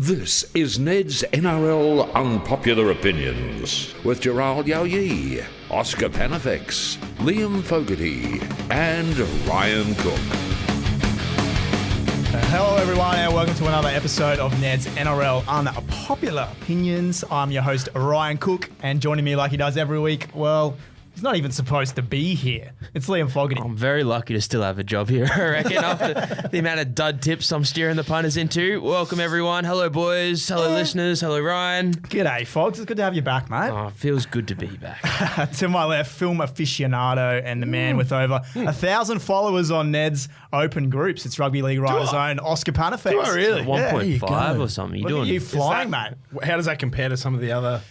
This is Ned's NRL Unpopular Opinions with Gerald Yoyi, Oscar Panafix, Liam Fogarty, and Ryan Cook. Hello everyone and welcome to another episode of Ned's NRL Unpopular Opinions. I'm your host Ryan Cook, and joining me like he does every week, well, he's not even supposed to be here. It's Liam Fogarty. I'm very lucky to still have a job here, I reckon, after the amount of dud tips I'm steering the punters into. Welcome, everyone. Hello, boys. Hello, listeners. Hello, Ryan. G'day, Fogs. It's good to have you back, mate. Oh, it feels good to be back. To my left, film aficionado and the man with over 1,000 followers on Ned's open groups. It's Rugby League Writer's own Oscar Panafix. Do I really? 1.5 or something. You're Look doing at you flying, mate. How does that compare to some of the other?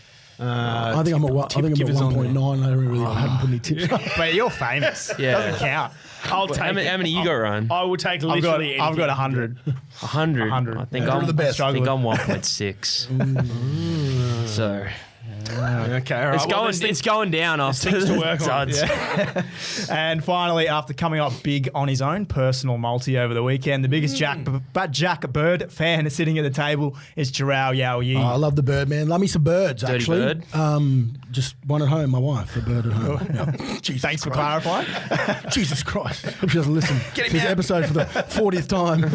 I think I'm at 1.9. I haven't put any tips up. But you're famous. Yeah. Doesn't count. I'll take. How many you got, Ryan? I will take I've literally. got 100. 100. 100. I think Yeah. I'm You're the best. I think I'm 1.6. So Okay, all right. it's going down after things to work on. duds. And finally, after coming up big on his own personal multi over the weekend, the biggest Jack Bird fan sitting at the table is Gerald Yoyi. I love the bird, man. Love me some birds, Dirty actually. bird? Just one at home, my wife, a bird at home. Yeah. Jesus Thanks for Christ. clarifying. Jesus Christ. Hope she doesn't listen to this episode for the 40th time.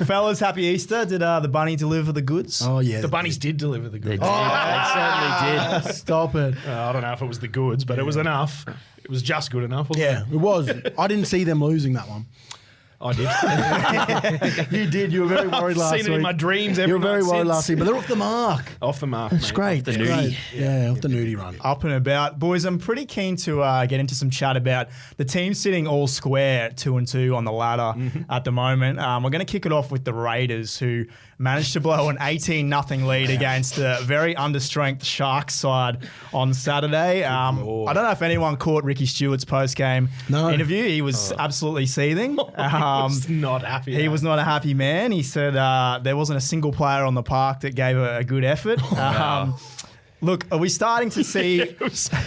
Fellas, happy Easter. Did the bunny deliver the goods? Oh, yeah. The bunnies did deliver the They goods. did. They certainly did. Stop it. I don't know if it was the goods, but it was enough. It was just good enough. Wasn't Yeah, it was. I didn't see them losing that one. I did. You did. You were very worried last week. Seen it in my dreams every You were very night worried since. last week, but they're off the mark. Off the mark. It's great. the It's nudie. great. Yeah, off the nudie run. Up and about. Boys, I'm pretty keen to get into some chat about the team sitting all square 2-2 on the ladder at the moment. We're going to kick it off with the Raiders, who managed to blow an 18-0 lead against the very understrength Sharks side on Saturday. I don't know if anyone caught Ricky Stewart's post-game interview. He was absolutely seething. He was not happy. He was not a happy man. He said there wasn't a single player on the park that gave a good effort. Look, are we starting to see...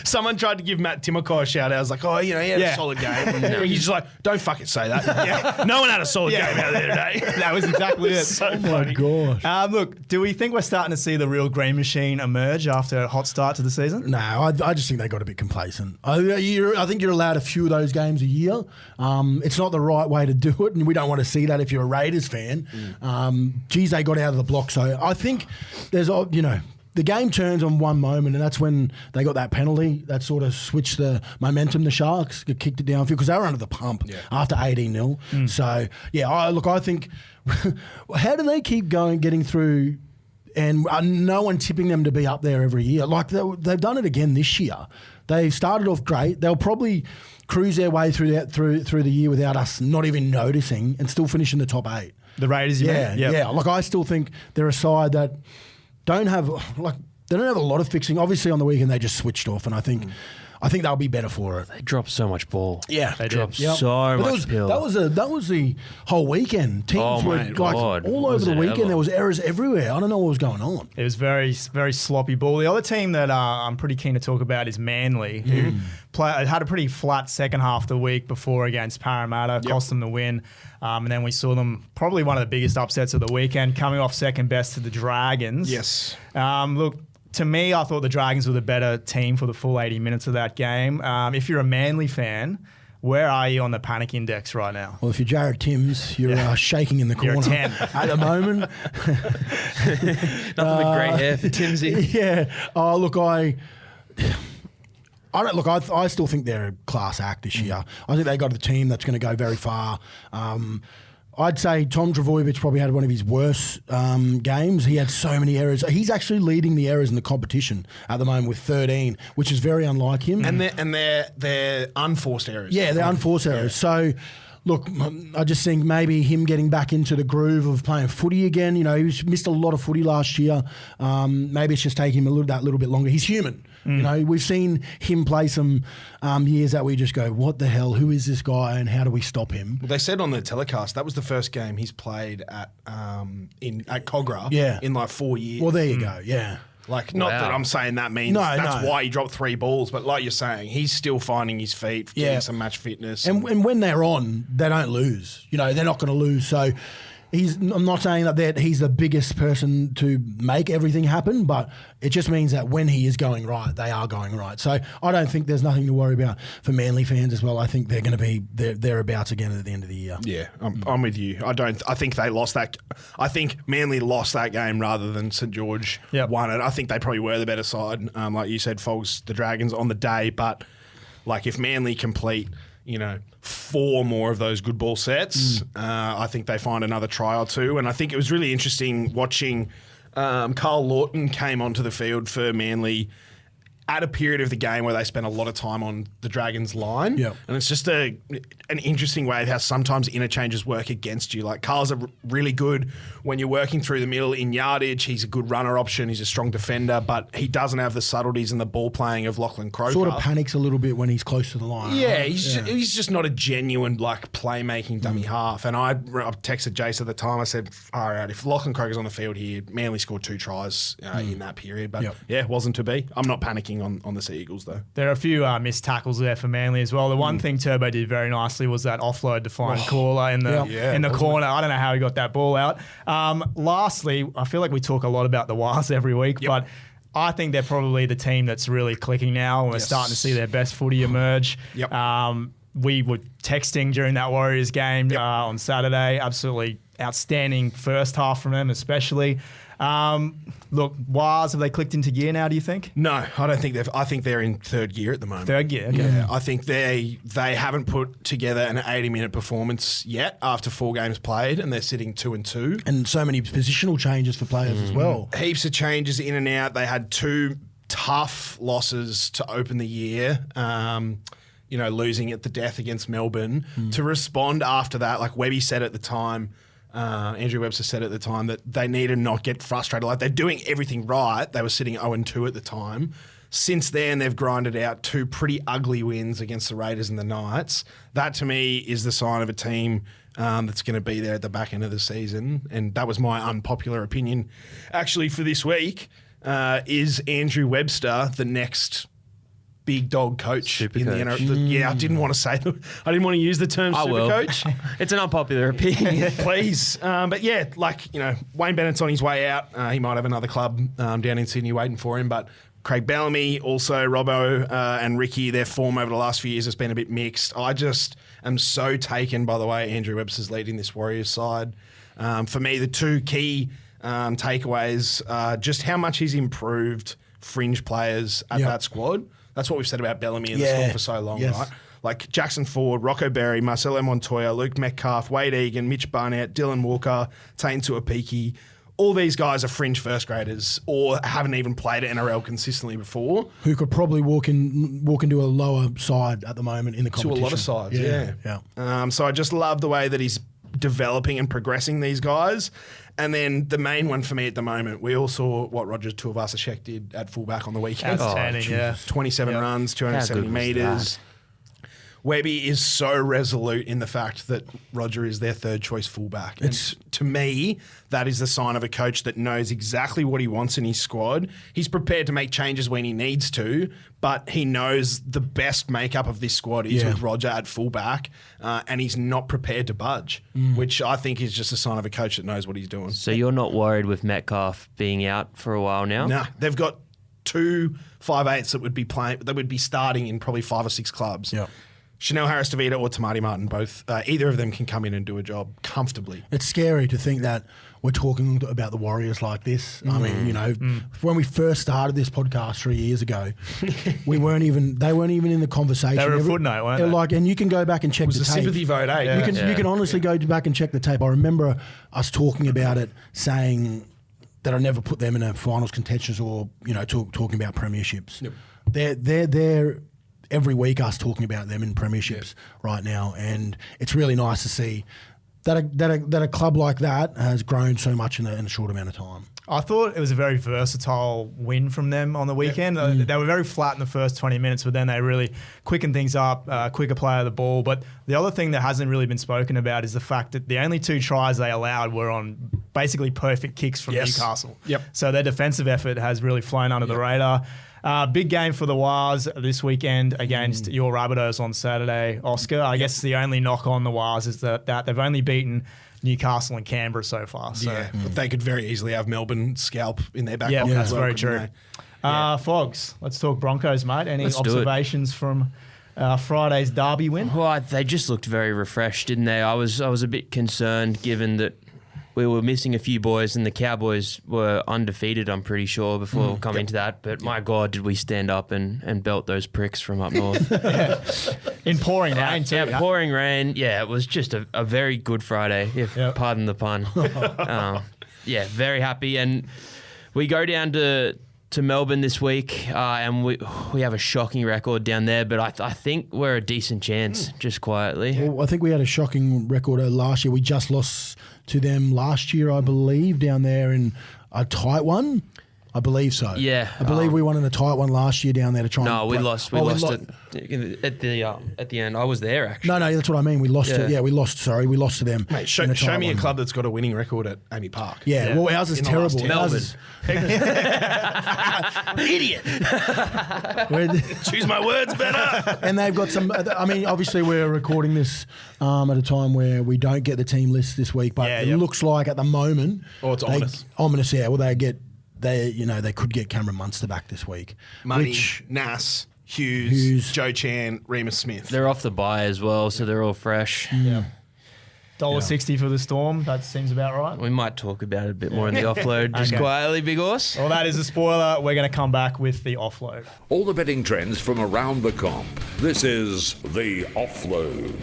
Someone tried to give Matt Timoko a shout out. I was like, he had a solid game. He's just like, don't fucking say that. No one had a solid game out there today. That was exactly it. So Oh, my funny. God. Look, do we think we're starting to see the real green machine emerge after a hot start to the season? No, I just think they got a bit complacent. I think you're allowed a few of those games a year. It's not the right way to do it, and we don't want to see that if you're a Raiders fan. They got out of the block. So I think there's, the game turns on one moment, and that's when they got that penalty that sort of switched the momentum. The Sharks kicked it downfield because they were under the pump after 18-0. So, I think, how do they keep getting through, and no one tipping them to be up there every year? Like, they've done it again this year. They started off great. They'll probably cruise their way through the year without us not even noticing and still finish in the top 8. The Raiders, Yeah. Like, I still think they're a side that they don't have a lot of fixing. Obviously, on the weekend they just switched off, and I think they'll be better for it. They dropped so much ball. Yeah, They dropped Yep. so But much pill. That was the whole weekend. Teams were my God. all over Was the it weekend. ever? There was errors everywhere. I don't know what was going on. It was very, very sloppy ball. The other team that I'm pretty keen to talk about is Manly, who had a pretty flat second half of the week before against Parramatta, cost them the win. And then we saw them, probably one of the biggest upsets of the weekend, coming off second best to the Dragons. Yes. Look, to me, I thought the Dragons were the better team for the full 80 minutes of that game. If you're a Manly fan, where are you on the panic index right now? Well, if you're Jared Timms, you're shaking in the corner You're a 10. at the moment. Nothing but great hair for Timsy. Yeah. Oh, look, I still think they're a class act this year. I think they got a team that's going to go very far. I'd say Tom Trbojevic probably had one of his worst games. He had so many errors. He's actually leading the errors in the competition at the moment with 13, which is very unlike him. And they're unforced errors. Yeah, they're unforced errors. So, look, I just think maybe him getting back into the groove of playing footy again. He missed a lot of footy last year. Maybe it's just taking him that little bit longer. He's human. We've seen him play some years that we just go, what the hell? Who is this guy, and how do we stop him? Well, they said on the telecast that was the first game he's played at Cogra in like 4 years. Well, there you go. Yeah. Like, not that I'm saying that means that's why he dropped 3 balls, but like you're saying, he's still finding his feet, getting some match fitness. And when they're on, they don't lose. They're not going to lose. So I'm not saying that he's the biggest person to make everything happen, but it just means that when he is going right, they are going right. So I don't think there's nothing to worry about for Manly fans as well. I think they're going to be thereabouts again at the end of the year. Yeah, I'm with you. I think they lost that. I think Manly lost that game rather than St George won it. I think they probably were the better side. Like you said, Fogs, the Dragons on the day, but like if Manly complete, 4 more of those good ball sets, I think they find another try or two. And I think it was really interesting watching Carl Lawton came onto the field for Manly at a period of the game where they spent a lot of time on the Dragons line. Yep. And it's just an interesting way of how sometimes interchanges work against you. Like Carl's really good when you're working through the middle in yardage. He's a good runner option. He's a strong defender, but he doesn't have the subtleties and the ball playing of Lachlan Croker. Sort of panics a little bit when he's close to the line. Yeah, right? he's just not a genuine playmaking dummy half. And I texted Jace at the time. I said, all right, if Lachlan Croker's on the field here, Manly scored 2 tries in that period. But yeah, wasn't to be. I'm not panicking on the Sea Eagles though. There are a few missed tackles there for Manly as well. The one thing Turbo did very nicely was that offload to find Caller in the corner. I don't know how he got that ball out. Lastly, I feel like we talk a lot about the Wars every week, but I think they're probably the team that's really clicking now, and we're starting to see their best footy emerge. We were texting during that Warriors game on Saturday. Absolutely outstanding first half from them, especially. Look, Wars, have they clicked into gear now, do you think? No, I don't think I think they're in third gear at the moment. Third gear, okay. Yeah, I think they haven't put together an 80-minute performance yet after 4 games played, and they're sitting 2-2. And so many positional changes for players as well. Heaps of changes in and out. They had 2 tough losses to open the year. Losing at the death against Melbourne. To respond after that, like Webby said at the time, Andrew Webster said at the time that they need to not get frustrated. Like they're doing everything right. They were sitting 0-2 at the time. Since then, they've grinded out 2 pretty ugly wins against the Raiders and the Knights. That to me is the sign of a team that's going to be there at the back end of the season. And that was my unpopular opinion. Actually, for this week, is Andrew Webster the next big dog coach in the NRL? Yeah, I didn't want to say I didn't want to use the term super coach. It's an unpopular opinion. Please. But yeah, Wayne Bennett's on his way out. He might have another club down in Sydney waiting for him, but Craig Bellamy, also Robbo and Ricky, their form over the last few years has been a bit mixed. I just am so taken by the way Andrew Webster's leading this Warriors side. For me, the 2 key takeaways are just how much he's improved fringe players at that squad. That's what we've said about Bellamy and the Storm for so long, right? Like Jackson Ford, Rocco Berry, Marcelo Montoya, Luke Metcalf, Wade Egan, Mitch Barnett, Dylan Walker, Taine Tuapiki. All these guys are fringe first graders or haven't even played at NRL consistently before. Who could probably walk into a lower side at the moment in the competition. To a lot of sides, yeah. So I just love the way that he's developing and progressing these guys. And then the main one for me at the moment, we all saw what Roger Tuivasa-Sheck did at fullback on the weekend. Outstanding, 27 runs, 270 metres. Webby is so resolute in the fact that Roger is their third choice fullback. To me, that is the sign of a coach that knows exactly what he wants in his squad. He's prepared to make changes when he needs to, but he knows the best makeup of this squad is with Roger at fullback, and he's not prepared to budge, which I think is just a sign of a coach that knows what he's doing. So you're not worried with Metcalf being out for a while now? No, they've got 2 5/8s that would be playing. That would be starting in probably 5 or 6 clubs. Yeah. Chanel Harris-DeVito or Tamati Martin, both. Either of them can come in and do a job comfortably. It's scary to think that we're talking about the Warriors like this. I mean, when we first started this podcast 3 years ago, they weren't even in the conversation. They were a footnote, weren't they? And you can go back and check the tape. It was a sympathy vote, eh? Yeah. You can honestly go back and check the tape. I remember us talking about it, saying that I never put them in a finals contentions or, talking about premierships. Yep. They're every week us talking about them in premierships right now, and it's really nice to see that a club like that has grown so much in a short amount of time. I thought it was a very versatile win from them on the weekend. They were very flat in the first 20 minutes, but then they really quickened things up, quicker play of the ball. But the other thing that hasn't really been spoken about is the fact that the only 2 tries they allowed were on basically perfect kicks from Newcastle. Yep. So their defensive effort has really flown under the radar. Big game for the Wars this weekend against your Rabbitohs on Saturday, Oscar. I guess the only knock on the Wars is that they've only beaten Newcastle and Canberra so far. So Yeah, but they could very easily have Melbourne scalp in their back yeah, pocket. that's as well, very couldn't true. they? Fogs, let's talk Broncos, mate. Any Let's do it. observations from Friday's derby win? Well, they just looked very refreshed, didn't they? I was a bit concerned given that we were missing a few boys and the Cowboys were undefeated, I'm pretty sure, before coming to that. But my God, did we stand up and belt those pricks from up north. In pouring rain, too. Yeah, pouring rain. Yeah, it was just a very good Friday, if pardon the pun. Yeah, very happy. And we go down to Melbourne this week, and we have a shocking record down there, but I think we're a decent chance, just quietly. Well, I think we had a shocking record last year. We just lost to them last year, I believe, down there in a tight one. I believe so. Yeah. I believe we won in a tight one last year down there to try No, and... we lost. We lost it at the end. I was there, actually. No, that's what I mean. We lost Yeah. we lost to them. Mate, in a show tight me a one. club that's got a winning record at Amy Park. Yeah, well, ours is In the terrible. last 10 Ours Idiot. is- Choose my words better. And they've got some... I mean, obviously we're recording this at a time where we don't get the team list this week, but it looks like at the moment... Oh, it's ominous. Ominous, yeah. Well, they could get Cameron Munster back this week. Money, Which, Nass, Hughes, Joe Chan, Remus Smith. They're off the bye as well, so they're all fresh. Yeah. $1.60 for the Storm. That seems about right. We might talk about it a bit more in the offload, just Okay. quietly, Big Horse. Well, that is a spoiler. We're going to come back with the offload. All the betting trends from around the comp. This is the Offload.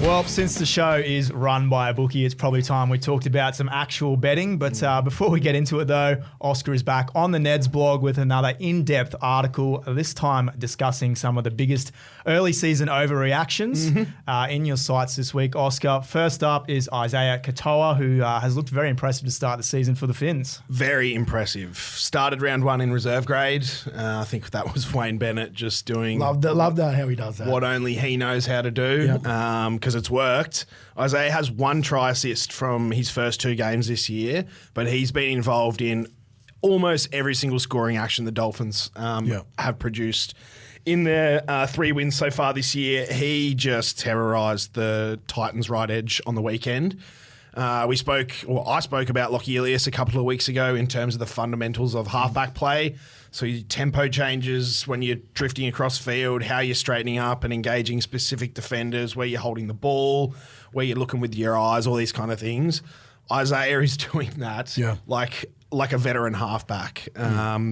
Well, since the show is run by a bookie, it's probably time we talked about some actual betting. But before we get into it, though, Oscar is back on the Neds blog with another in-depth article, this time discussing some of the biggest early season overreactions in your sights this week. Oscar, first up is Isaiya Katoa, who has looked very impressive to start the season for the Phins. Very impressive. Started round one in reserve grade. I think that was Wayne Bennett just doing love that how he does that. what only he knows how to do, because it's worked. Isaiah has one try assist from his first 2 games this year, but he's been involved in almost every single scoring action the Dolphins have produced. In their 3 wins so far this year, he just terrorised the Titans' right edge on the weekend. I spoke about Lockie Ilias a couple of weeks ago in terms of the fundamentals of halfback play. So your tempo changes when you're drifting across field, how you're straightening up and engaging specific defenders, where you're holding the ball, where you're looking with your eyes, all these kind of things. Isaiah is doing that like a veteran halfback.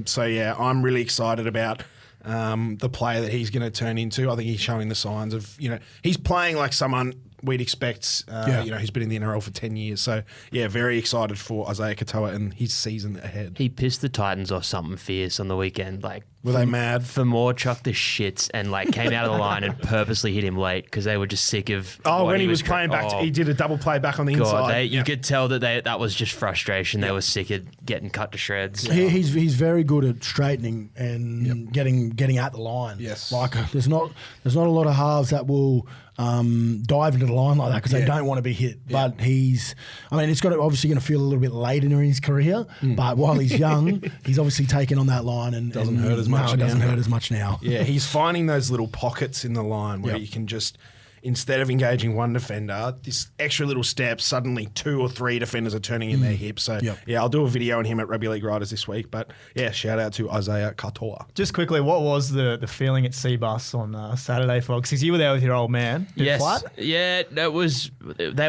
So, I'm really excited about the player that he's going to turn into. I think he's showing the signs of, he's playing like someone we'd expect, who's been in the NRL for 10 years. So, very excited for Isaiya Katoa and his season ahead. He pissed the Titans off something fierce on the weekend. Were they mad? Famore chucked the shits and came out of the line and purposely hit him late because they were just sick of. When he was playing back, he did a double play back on the inside. You could tell that was just frustration. They were sick of getting cut to shreds. He's very good at straightening and getting at the line. Yes, there's not a lot of halves that will dive into the line like that because they don't want to be hit. Yeah. But it's obviously going to feel a little bit later in his career. But while he's young, he's obviously taken on that line and doesn't hurt as much. It doesn't hurt as much now. Yeah, he's finding those little pockets in the line where you can just, instead of engaging one defender, this extra little step, suddenly 2 or 3 defenders are turning in their hips. So, I'll do a video on him at Rugby League Riders this week. But, shout out to Isaiya Katoa. Just quickly, what was the feeling at Seabus on Saturday, folks? Because you were there with your old man. Yes. Yeah, they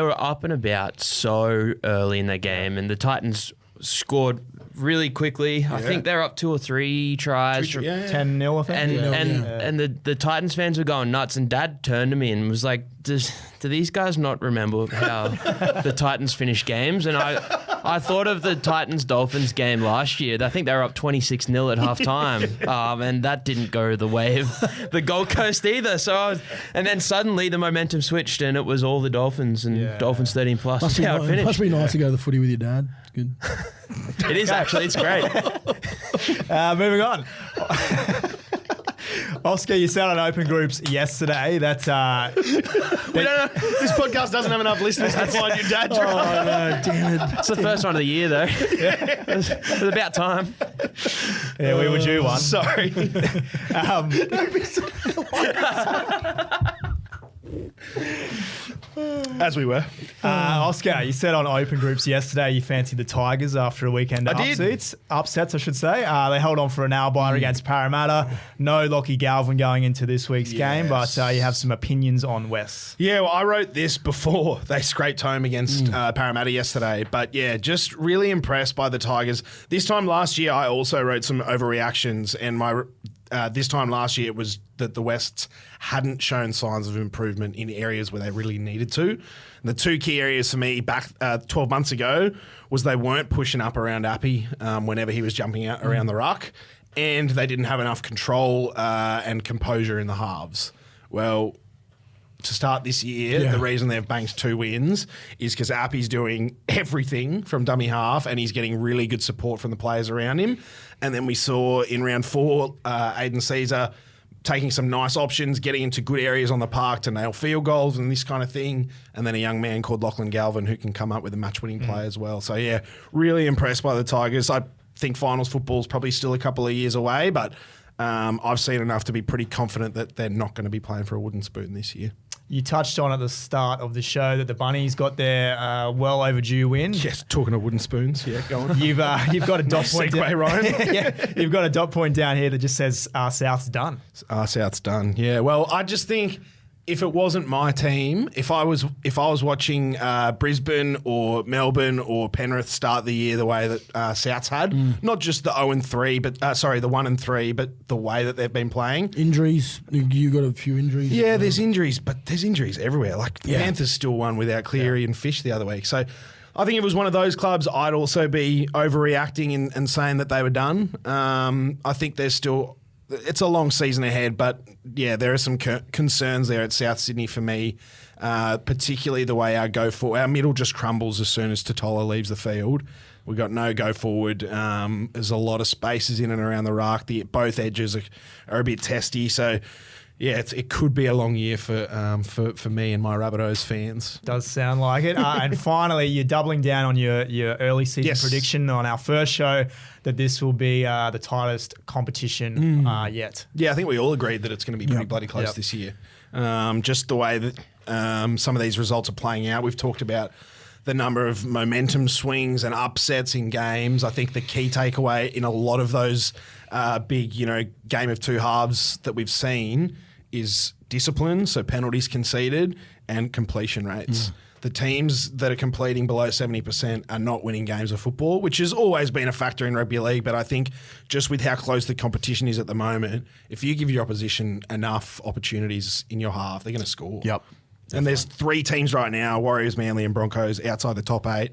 were up and about so early in the game, and the Titans scored really quickly. I think they're up 2 or 3 tries. 10-0, I think. And the Titans fans were going nuts, and Dad turned to me and was like, do these guys not remember how the Titans finished games? And I thought of the Titans-Dolphins game last year. I think they were up 26-0 at halftime, and that didn't go the way of the Gold Coast either. And then suddenly the momentum switched, and it was all the Dolphins and Dolphins 13 plus. Must be nice to go to the footy with your dad. It's good. It is actually. It's great. Moving on. Oscar, you sat on open groups yesterday. That's we don't know. This podcast doesn't have enough listeners to find your dad. Oh no, damn it! It's the first one of the year, though. It was about time. Yeah, we were due one. Sorry. As we were. Oscar, you said on Open Groups yesterday you fancied the Tigers after a weekend of upsets, I should say. They held on for an hour bye against Parramatta. No Lockie Galvin going into this week's game, but you have some opinions on West. Yeah, well, I wrote this before they scraped home against Parramatta yesterday. But yeah, just really impressed by the Tigers. This time last year, I also wrote some overreactions, and this time last year it was that the Wests hadn't shown signs of improvement in areas where they really needed to. And the two key areas for me back 12 months ago was they weren't pushing up around Appy whenever he was jumping out around the ruck, and they didn't have enough control and composure in the halves. Well, to start this year, the reason they've banked 2 wins is because Appy's doing everything from dummy half and he's getting really good support from the players around him. And then we saw in round 4, Aiden Caesar taking some nice options, getting into good areas on the park to nail field goals and this kind of thing. And then a young man called Lachlan Galvin who can come up with a match-winning play as well. So, yeah, really impressed by the Tigers. I think finals football's probably still a couple of years away, but I've seen enough to be pretty confident that they're not going to be playing for a wooden spoon this year. You touched on at the start of the show that the Bunnies got their well overdue win. Yes, talking of wooden spoons. Yeah, go on. You've got a dot point segue, Ryan. Yeah, you've got a dot point down here that just says South's done. South's done. Yeah. Well, I just think if it wasn't my team, if I was watching Brisbane or Melbourne or Penrith start the year the way that Souths had, not just the 0-3, but the 1-3, but the way that they've been playing. Injuries. You got a few injuries. Yeah, there's injuries, but there's injuries everywhere. Like the Panthers still won without Cleary and Fish the other week. So I think if it was one of those clubs, I'd also be overreacting and saying that they were done. I think there's still... It's a long season ahead, but yeah, there are some concerns there at South Sydney for me, particularly the way our middle just crumbles as soon as Totola leaves the field. We've got no go forward. There's a lot of spaces in and around the ruck. Both edges are a bit testy, so yeah, it could be a long year for me and my Rabbitohs fans. Does sound like it. And finally, you're doubling down on your early season prediction on our first show that this will be the tightest competition yet. Yeah, I think we all agreed that it's going to be pretty bloody close this year. Just the way that some of these results are playing out. We've talked about the number of momentum swings and upsets in games. I think the key takeaway in a lot of those big, game of two halves that we've seen is discipline, so penalties conceded, and completion rates. The teams that are completing below 70% are not winning games of football, which has always been a factor in rugby league. But I think just with how close the competition is at the moment, if you give your opposition enough opportunities in your half, they're going to score. Yep. And there's 3 teams right now, Warriors, Manly and Broncos, outside the top 8.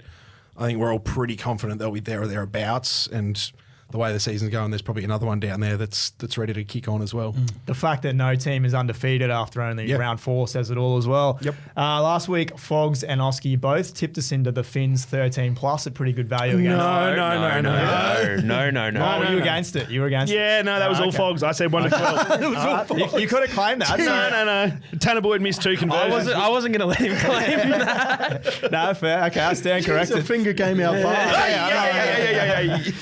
I think we're all pretty confident they'll be there or thereabouts. And the way the season's going, there's probably another one down there that's ready to kick on as well. The fact that no team is undefeated after only round 4 says it all as well. Yep. Last week, Fogs and Oski both tipped us into the Phins 13 plus at pretty good value against No. Oh, you were against it. You were against it. Yeah, no, that was all Fogs. I said 1 to 12. You could have claimed that. No. Tanner Boyd missed 2 conversions. I wasn't going to let him claim that. No, fair. Okay, I stand corrected. The finger came out fast.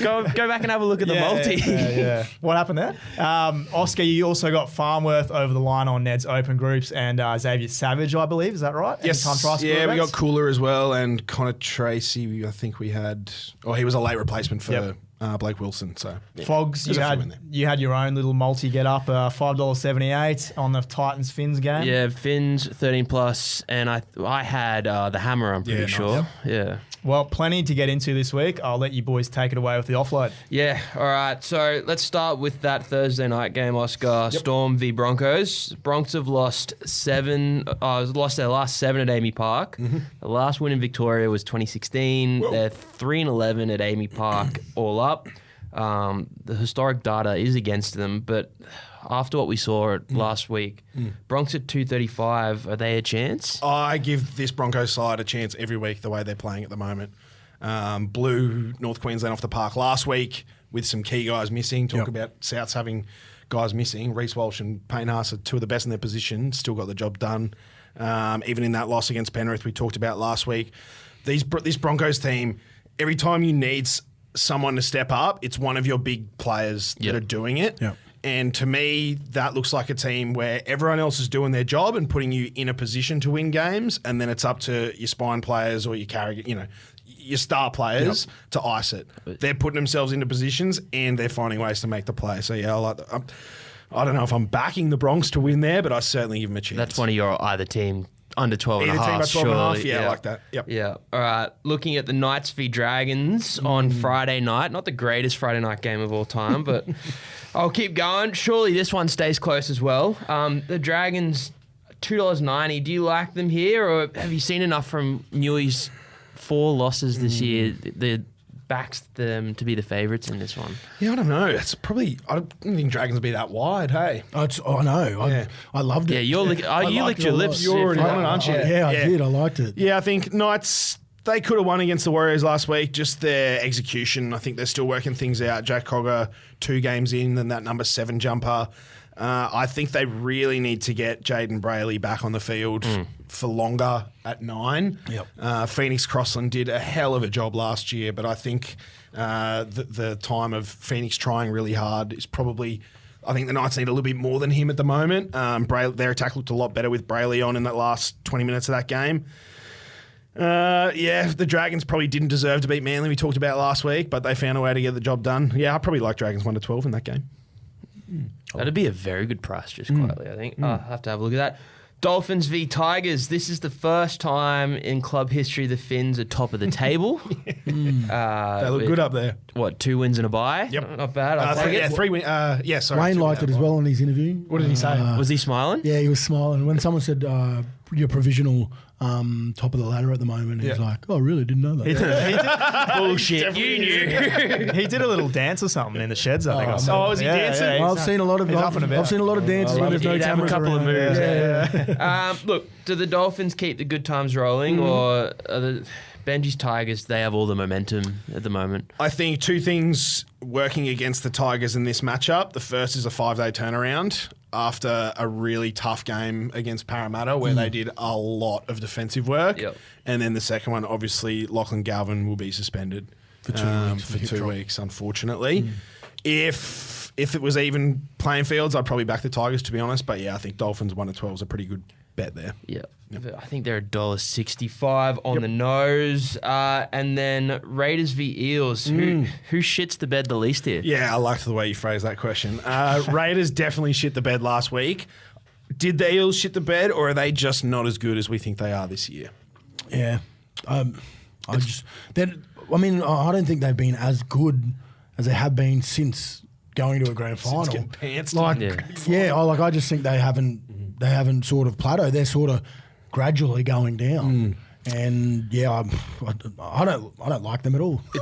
Go back and have a look at the multi. Yeah. What happened there? Oscar, you also got Farnworth over the line on Neds Open Groups and Xavier Savage, I believe. Is that right? Yes. Yeah, we got Cooler as well, and Connor Tracy, I think we had... Oh, he was a late replacement for Blake Wilson. So Fogs, you had your own little multi get up, $5.78 on the Titans Phins game. Yeah, Phins 13 plus, and I had the hammer. I'm pretty sure. Yeah. Well, plenty to get into this week. I'll let you boys take it away with the offload. Yeah, all right. So let's start with that Thursday night game, Oscar. Storm v Broncos. Bronx have lost their last 7 at Amy Park. The last win in Victoria was 2016. Whoa. They're 3-11 at Amy Park all up. The historic data is against them, but after what we saw last week, Bronx at 235, are they a chance? I give this Broncos side a chance every week the way they're playing at the moment. Blew North Queensland off the park last week with some key guys missing. Talk about Souths having guys missing. Reece Walsh and Payne Haas are 2 of the best in their position, still got the job done. Even in that loss against Penrith we talked about last week. This Broncos team, every time you need someone to step up, it's one of your big players that are doing it. Yep. And to me, that looks like a team where everyone else is doing their job and putting you in a position to win games, and then it's up to your spine players or your star players to ice it. They're putting themselves into positions and they're finding ways to make the play. So yeah, I don't know if I'm backing the Bronx to win there, but I certainly give them a chance. That's one of your either team under 12 and a Either team half. by 12 and a half, surely. yeah, I like that. Yep. Yeah. All right. Looking at the Knights v Dragons on Friday night. Not the greatest Friday night game of all time, but I'll keep going. Surely this one stays close as well. The Dragons, $2.90. Do you like them here, or have you seen enough from Newey's 4 losses this year that backs them to be the favourites in this one? Yeah, I don't know. It's probably, I don't think Dragons will be that wide, hey. I know. I loved it. Yeah, you licked your lips. You're already on it, aren't you? Yeah, I did. I liked it. Yeah, I think Knights, they could have won against the Warriors last week. Just their execution, I think they're still working things out. Jack Cogger, 2 games in, and that number 7 jumper. I think they really need to get Jaden Brayley back on the field for longer at 9. Yep. Phoenix Crossland did a hell of a job last year, but I think the time of Phoenix trying really hard is probably... I think the Knights need a little bit more than him at the moment. Their attack looked a lot better with Brayley on in that last 20 minutes of that game. The Dragons probably didn't deserve to beat Manly, we talked about last week, but they found a way to get the job done. Yeah, I probably like Dragons 1-12 in that game. That'd be a very good price, just quietly, I think. I'll have to have a look at that. Dolphins v Tigers. This is the first time in club history the Phins are top of the table. They look good up there. What, 2 wins and a bye? Yep. Not bad. I'll take it. 3 wins. Sorry. Wayne 2 liked it wins as well in his interview. What did he say? Was he smiling? Yeah, he was smiling. When someone said you're provisional top of the ladder at the moment, he was like, "Oh, really? Didn't know that." Bullshit. You knew. He did a little dance or something in the sheds, I think. I saw. was he dancing? Yeah, I've seen a lot of dances when there's no He'd have a cameras couple of around. moves. Look, do the Dolphins keep the good times rolling, or are the Benji's Tigers? They have all the momentum at the moment. I think 2 things working against the Tigers in this matchup. The first is a 5-day turnaround after a really tough game against Parramatta where they did a lot of defensive work. Yep. And then the second one, obviously, Lachlan Galvin will be suspended for 2 weeks, unfortunately. If it was even playing fields, I'd probably back the Tigers, to be honest. But yeah, I think Dolphins 1-12 is a pretty good bet there. Yeah. I think they're $1.65 on the nose. And then Raiders v Eels. Who shits the bed the least here? Yeah, I liked the way you phrased that question. Raiders definitely shit the bed last week. Did the Eels shit the bed, or are they just not as good as we think they are this year? Yeah, I don't think they've been as good as they have been since going to a grand final. Getting pants. I just think they haven't sort of plateaued. They're sort of gradually going down. And yeah, I don't like them at all. I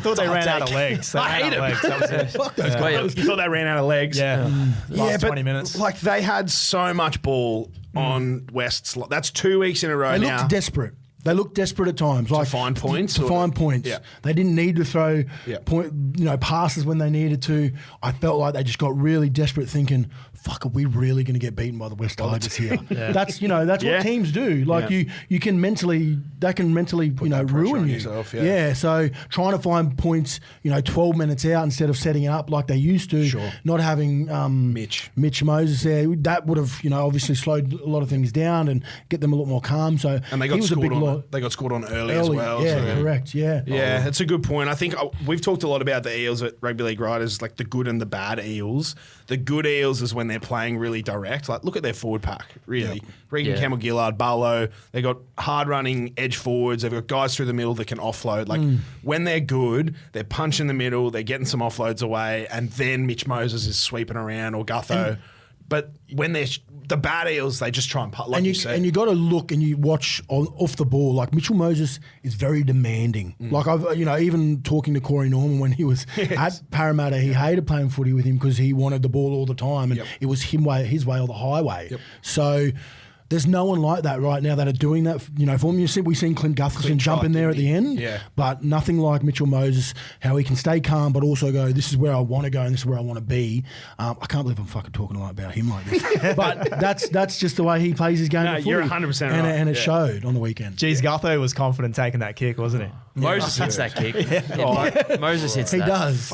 thought they ran out of legs. I hate them. That was it. Fuck those guys. You thought they ran out of legs? Yeah. Last but 20 minutes. Like they had so much ball on West's. That's 2 weeks in a row They now. looked desperate. They looked desperate at times. To find points? To find points. Yeah. They didn't need to throw Yeah. passes when they needed to. I felt like they just got really desperate thinking, fuck, are we really going to get beaten by the West Tigers here? That's what teams do. Like you can mentally ruin you. Yourself, so trying to find points, 12 minutes out instead of setting it up like they used to. Sure. Not having Mitch Moses there, that would have obviously slowed a lot of things down and get them a lot more calm. So And they got scored on. They got scored on early as well. Yeah, correct. Yeah. Yeah, it's a good point. I think we've talked a lot about the Eels at Rugby League Riders, like the good and the bad Eels. The good Eels is when they're playing really direct. Like, look at their forward pack, really. Regan Campbell-Gillard, Barlow. They got hard-running edge forwards. They've got guys through the middle that can offload. Like, when they're good, they're punching the middle, they're getting some offloads away, and then Mitch Moses is sweeping around or Gutho. But when they're the bad Eels, they just try and putt, like you said. And you got to look and you watch off the ball. Like Mitchell Moses is very demanding. Like I've, even talking to Corey Norman when he was at Parramatta, he hated playing footy with him because he wanted the ball all the time, and it was his way or the highway. So there's no one like that right now that are doing that. For him, we've seen Clint Gutherson jump in there at the end, but nothing like Mitchell Moses, how he can stay calm but also go, this is where I want to go and this is where I want to be. I can't believe I'm fucking talking about him like this. But that's just the way he plays his game. No, you're 100% right. And it showed on the weekend. Geez, Gutho was confident taking that kick, wasn't he? Moses hits that kick. Moses hits He that. does.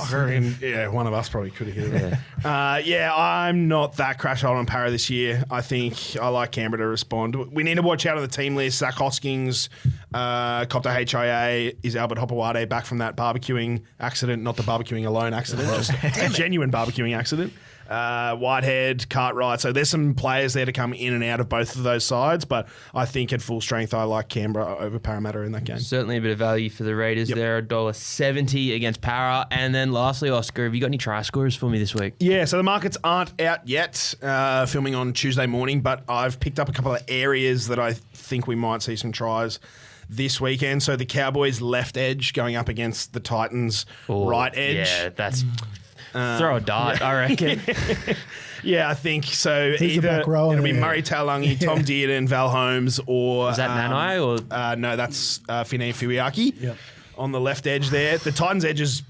One of us probably could have hit it. I'm not that crash hard on Para this year. I think I like Canberra to respond. We need to watch out on the team list. Zach Hoskins copped a HIA. Is Albert Hopewade back from that barbecuing accident? Not the barbecuing alone accident, just a genuine barbecuing accident. Whitehead, Cartwright. So there's some players there to come in and out of both of those sides, but I think at full strength I like Canberra over Parramatta in that game. Certainly a bit of value for the Raiders there, $1.70 against Para. And then lastly, Oscar, have you got any try scorers for me this week? Yeah, so the markets aren't out yet, filming on Tuesday morning, but I've picked up a couple of areas that I think we might see some tries this weekend. So the Cowboys left edge going up against the Titans right edge. Yeah, that's... throw a dart, I reckon. Yeah, I think so. He's the Either back rower, it'll be Murray Taulagi, Tom Dearden, Val Holmes, or Is that Nanai or no, that's Finay Fuiaki on the left edge there. The Titans' edges,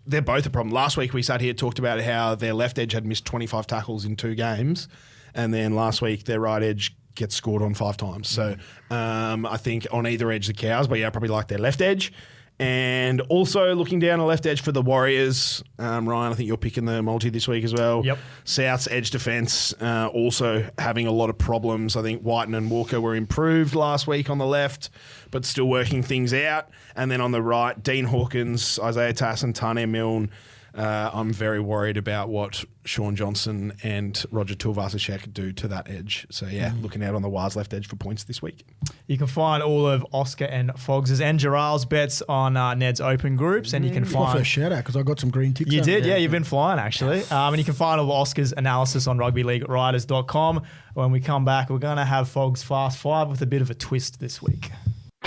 they're both a problem. Last week we sat here talked about how their left edge had missed 25 tackles in 2 games, and then last week their right edge gets scored on 5 times. So I think on either edge the Cows, but yeah, I probably like their left edge. And also looking down the left edge for the Warriors, Ryan, I think you're picking the multi this week as well. Yep. South's edge defence also having a lot of problems. I think Whiten and Walker were improved last week on the left, but still working things out. And then on the right, Dean Hawkins, Isaiah Tassin, Tane Milne. I'm very worried about what Sean Johnson and Roger Tuivasa-Sheck do to that edge. So, looking out on the Wars left edge for points this week. You can find all of Oscar and Fogg's and Gerald's bets on Ned's open groups, and you can My find... first shout out because I got some green ticks. You out. did, yeah. You've been flying, actually. And you can find all of Oscar's analysis on rugbyleagueriders.com. When we come back, we're going to have Fogg's Fast 5 with a bit of a twist this week.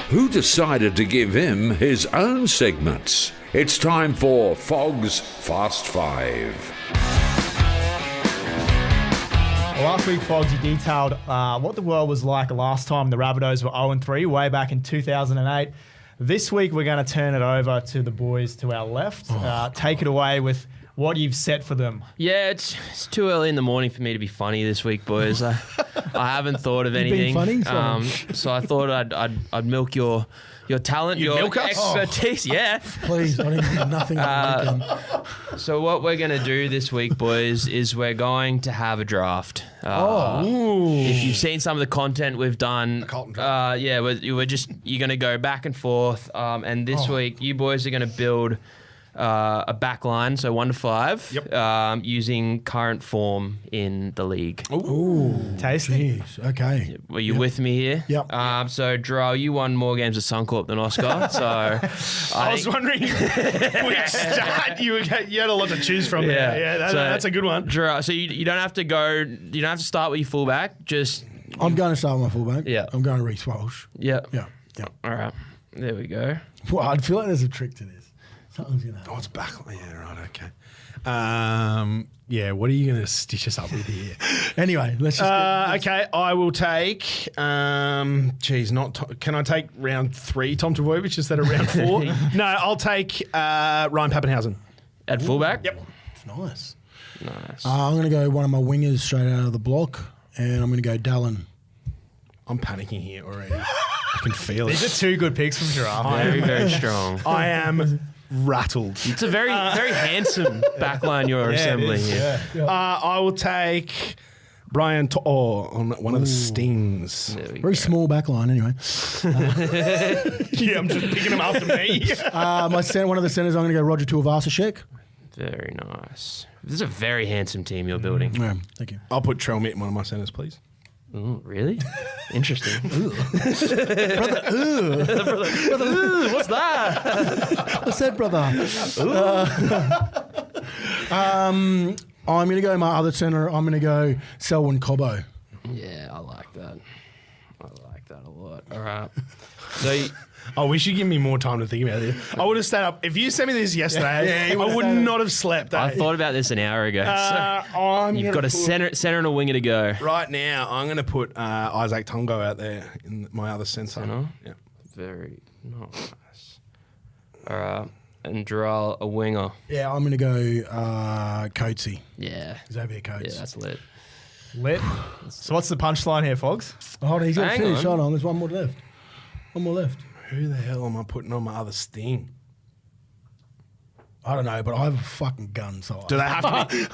Who decided to give him his own segments? It's time for Fogg's Fast 5. Well, last week, Foggs, you detailed what the world was like last time the Rabbitohs were 0-3, way back in 2008. This week, we're going to turn it over to the boys to our left. Take it away with what you've set for them. Yeah, it's too early in the morning for me to be funny this week, boys. I haven't thought of anything. Been funny? So I thought I'd milk your talent, your milk us? expertise. Yeah. Please, I didn't do nothing on the weekend. So what we're going to do this week, boys, is we're going to have a draft. If you've seen some of the content we've done, Carlton draft. you're going to go back and forth. And this week, you boys are going to build a back line, so 1 to 5, using current form in the league. Ooh, Tasty. jeez. Okay. Were you with me here? Yep. So, Jarrell, you won more games at Suncorp than Oscar. So, I was wondering which start you had a lot to choose from. Yeah, that's a good one. Jarrell, so you don't have to go. You don't have to start with your fullback. Just I'm going to start with my fullback. Yeah. I'm going Reece Walsh. yeah. Yeah. All right. There we go. Well, I feel like there's a trick to this. Something's going to happen. Oh, it's back. Yeah, right. Okay. What are you going to stitch us up with here? Anyway, let's just Okay, I will take. Can I take round 3, Tom Trbojevic, instead of round 4? No, I'll take Ryan Pappenhausen. At fullback. Yep. It's nice. Nice. I'm going to go one of my wingers straight out of the block, and I'm going to go Dallin. I'm panicking here already. I can feel These it. are 2 good picks from Gerald. Very, very strong. I am rattled. It's a very, very handsome backline you're assembling here. I will take Brian on one of the stings. There we Very go. small back line, anyway. Yeah, I'm just picking him after me. One of the centres, I'm going to go Roger Tuivasa-Sheck. Very nice. This is a very handsome team you're building. Yeah, thank you. I'll put Trell Mitt in one of my centres, please. Ooh, really? Interesting. Brother, What's that? what's that, brother? I'm going to go my other centre. I'm going to go Selwyn Cobbo. Yeah, I like that. I like that a lot. All right. So, I wish you'd give me more time to think about it. I would have stayed up. If you sent me this yesterday, I would not have slept. I thought about this an hour ago. You've got a center and a winger to go. Right now, I'm going to put Isaac Tongo out there in my other centre. Center? Yeah. Very nice. All right. And Jarrell, a winger. Yeah, I'm going to go Coatsy. Yeah. Xavier Coates. Yeah, that's lit. Lit. So what's the punchline here, Foggs? Hold on, he's got to Hang finish. on. Hold on, there's one more left. One more left. Who the hell am I putting on my other sting? I don't know, but I have a fucking gun, so Do they have to be?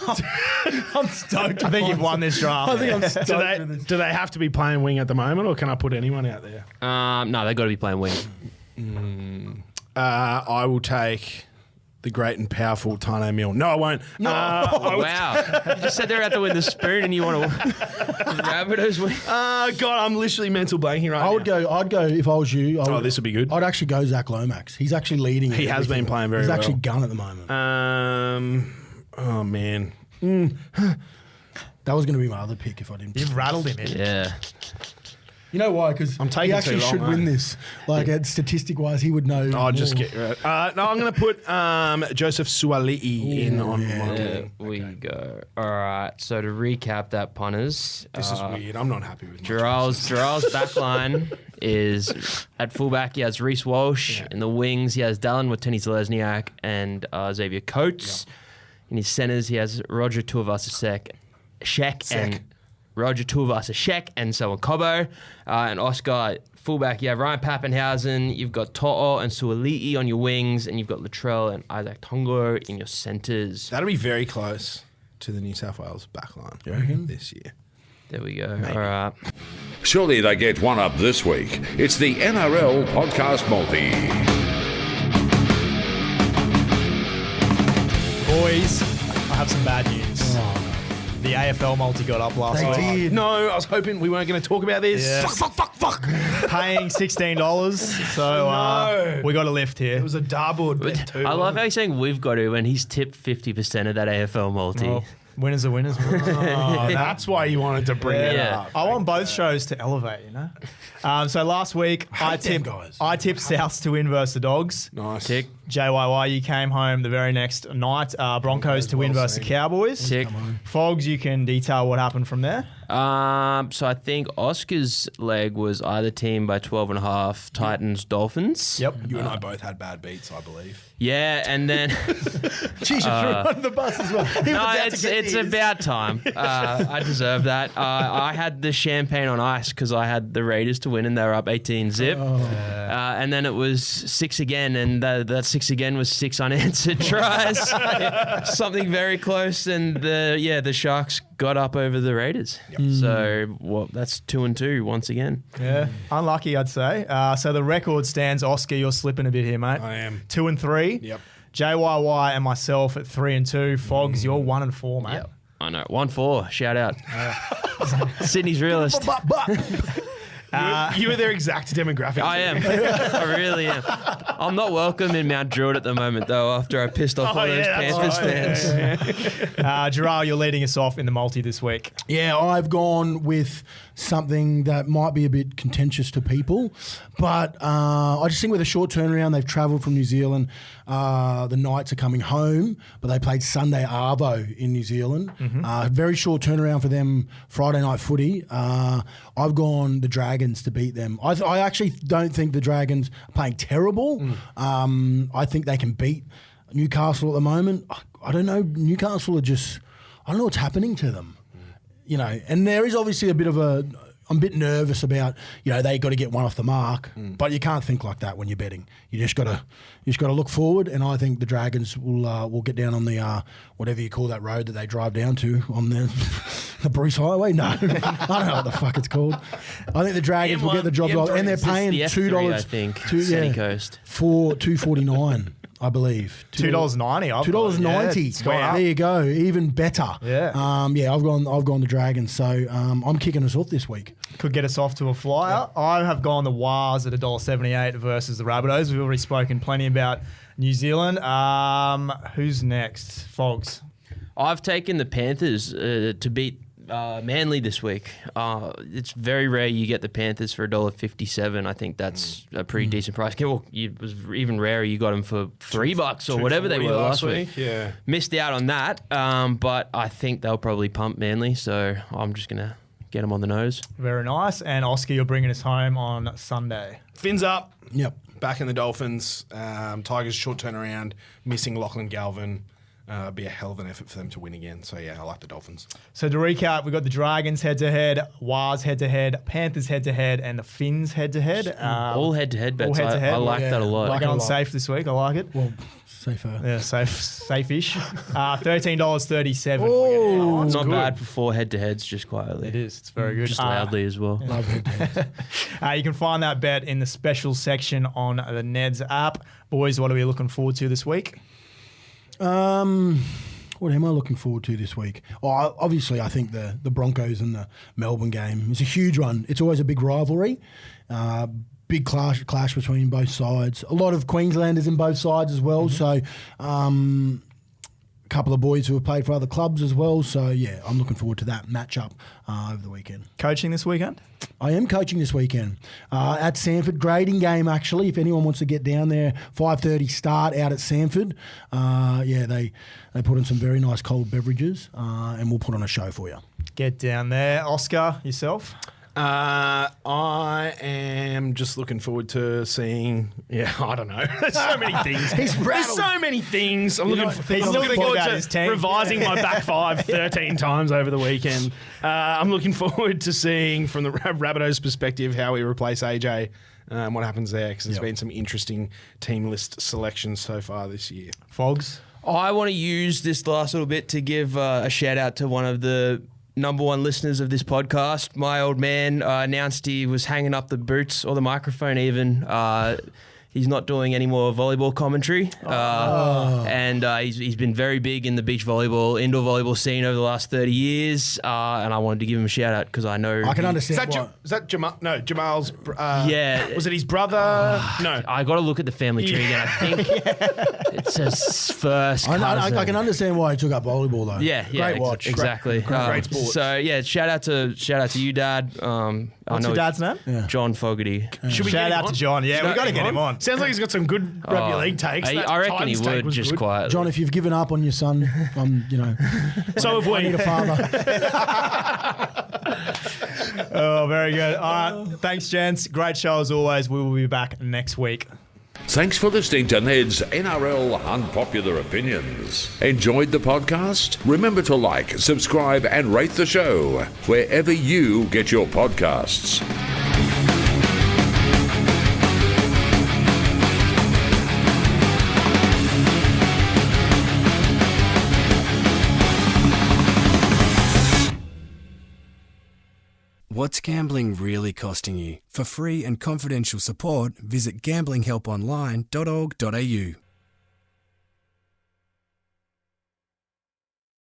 I'm stoked. I think you've won this draft. I think I'm stoked with this. Do they have to be playing wing at the moment, or can I put anyone out there? No, they've got to be playing wing. I will take the great and powerful Tane Mill. No, I won't. No. Wow. You just said they're out to win the spoon and you want to Rabbitohs win. God, I'm literally mental blanking right now. I'd go if I was you. This would be good. I'd actually go Zach Lomax. He's actually leading. He has been playing very He's well. actually gun at the moment. Oh man. That was going to be my other pick if I didn't. You've rattled him. Yeah. You know why? Because I'm taking he actually too long, should win this. Like, statistic-wise, he would know. I'll just more. get. No, I'm going to put Joseph Suali'i in on my There team. we go. All right. So to recap that, punters. This is weird. I'm not happy with my Gerald's back line is at fullback. He has Reece Walsh. Yeah. In the wings, he has Dallin Watene-Zelezniak and Xavier Coates. In his centres, he has Roger Tuivasa-Sheck and Roger Tuivasa-Sheck and Selwyn Cobbo. And Oscar, fullback, you have Ryan Pappenhausen. You've got To'o and Suali'i on your wings. And you've got Latrell and Isaac Tongo in your centres. That'll be very close to the New South Wales backline this year. There we go. All right. Surely they get one up this week. It's the NRL Podcast Multi. Boys, I have some bad news. The AFL multi got up last week. No, I was hoping we weren't going to talk about this. Yeah. Fuck. Paying $16. So we got a lift here. It was a darboard bet too. I love how he's saying we've got to when he's tipped 50% of that AFL multi. Well, winners are winners. Man. Oh, that's why you wanted to bring it Yeah. up. I want both shows to elevate, you know? So last week, I them tipped guys. Souths to win versus the Dogs. Nice. Tick. JYY, you came home the very next night. Broncos to win well versus the seen. Cowboys. Tick. Fogs, you can detail what happened from there. So I think Oscar's leg was either team by 12.5, Titans, Dolphins. Yep. You and I both had bad beats, I believe. Yeah, and then Jeez, you threw under the bus as well. He was no, about to get it's his. about time. I deserve that. I had the champagne on ice because I had the Raiders to win and they were up 18 zip. And then it was 6 again, and that 6 again was 6 unanswered tries. Something very close, and the Sharks got up over the Raiders. So that's 2-2 once again. Yeah. Unlucky, I'd say. So the record stands, Oscar, you're slipping a bit here, mate. I am. 2-3. Yep. JYY and myself at 3-2. Fogs, you're 1-4, mate. I know. 1-4. Shout out. Sydney's realist. You were their exact demographic. I am. I really am. I'm not welcome in Mount Druitt at the moment, though, after I pissed off all those Panthers fans. Gerald, you're leading us off in the multi this week. Yeah, I've gone with something that might be a bit contentious to people, but I just think with a short turnaround, they've travelled from New Zealand. The Knights are coming home, but they played Sunday Arvo in New Zealand. Very short turnaround for them, Friday night footy. I've gone the Dragons to beat them. I actually don't think the Dragons are playing terrible. I think they can beat Newcastle at the moment. I don't know. Newcastle are just, I don't know what's happening to them. You know, and there is obviously a bit of I'm a bit nervous about, they got to get one off the mark, but you can't think like that when you're betting. You just got to look forward, and I think the Dragons will get down on the whatever you call that road that they drive down to on the Bruce Highway. No, I don't know what the fuck it's called. I think the Dragons will get the job done, and they're paying the F3, $2. I think, Sunny Coast. For $2.49. I believe $2.90. $2.90. It's gone up. There you go. Even better. Yeah. I've gone the Dragons. So I'm kicking us off this week. Could get us off to a flyer. I have gone the Wars at $1.78 versus the Rabbitohs. We've already spoken plenty about New Zealand. Who's next? Fogs. I've taken the Panthers to beat Manly this week. It's very rare you get the Panthers for $1.57. I think that's a pretty decent price. Well, it was even rarer you got them for $3 or whatever they were last week. Yeah. Missed out on that, but I think they'll probably pump Manly, so I'm just going to get them on the nose. Very nice. And Oscar, you're bringing us home on Sunday. Fins up. Yep. Back in the Dolphins. Tigers short turnaround. Missing Lachlan Galvin. It'd be a hell of an effort for them to win again. So, yeah, I like the Dolphins. So to recap, we've got the Dragons head-to-head, Wars head-to-head, Panthers head-to-head, and the Finns head-to-head. All head-to-head bets. all head-to-head. I like that a lot. Like going safe this week. I like it. Well, safer. Yeah, safe-ish. $13.37. Oh, Not bad for 4 head-to-heads, just quietly. It is. It's very good. Just loudly as well. Love it. You can find that bet in the special section on the Neds app. Boys, what are we looking forward to this week? What am I looking forward to this week? Oh, obviously, I think the Broncos and the Melbourne game is a huge one. It's always a big rivalry, big clash between both sides. A lot of Queenslanders in both sides as well. So, a couple of boys who have played for other clubs as well. So, yeah, I'm looking forward to that matchup over the weekend. Coaching this weekend? I am coaching this weekend at Sanford. Grading game, actually, if anyone wants to get down there. 5:30 start out at Sanford. They put in some very nice cold beverages and we'll put on a show for you. Get down there. Oscar, yourself? I am just looking forward to seeing. Yeah, I don't know. There's so many things. There's so many things. I'm looking forward to revising my back five 13 times over the weekend. I'm looking forward to seeing from the Rabbitohs' perspective how we replace AJ and what happens there, because there's been some interesting team list selections so far this year. Fogs? I want to use this last little bit to give a shout out to one of the number one listeners of this podcast. My old man announced he was hanging up the boots or the microphone even. He's not doing any more volleyball commentary. And he's been very big in the beach volleyball, indoor volleyball scene over the last 30 years. And I wanted to give him a shout out because I know... I can understand Is that Jamal? No, Jamal's... yeah. Was it his brother? No. I got to look at the family tree again. I think it's his first cousin. I can understand why he took up volleyball, though. Yeah. Great watch. Exactly. Great sport. So, yeah, shout out to you, Dad. What's your dad's name? Yeah. John Fogarty. Should we Shout get him out to on? John. Yeah, we've got to get him on. Sounds like he's got some good rugby league takes. I reckon he would, just quietly. John, if you've given up on your son, So have we. I need a father. Oh, very good. All right. Thanks, gents. Great show as always. We will be back next week. Thanks for listening to Ned's NRL Unpopular Opinions. Enjoyed the podcast? Remember to like, subscribe, and rate the show wherever you get your podcasts. What's gambling really costing you? For free and confidential support, visit gamblinghelponline.org.au.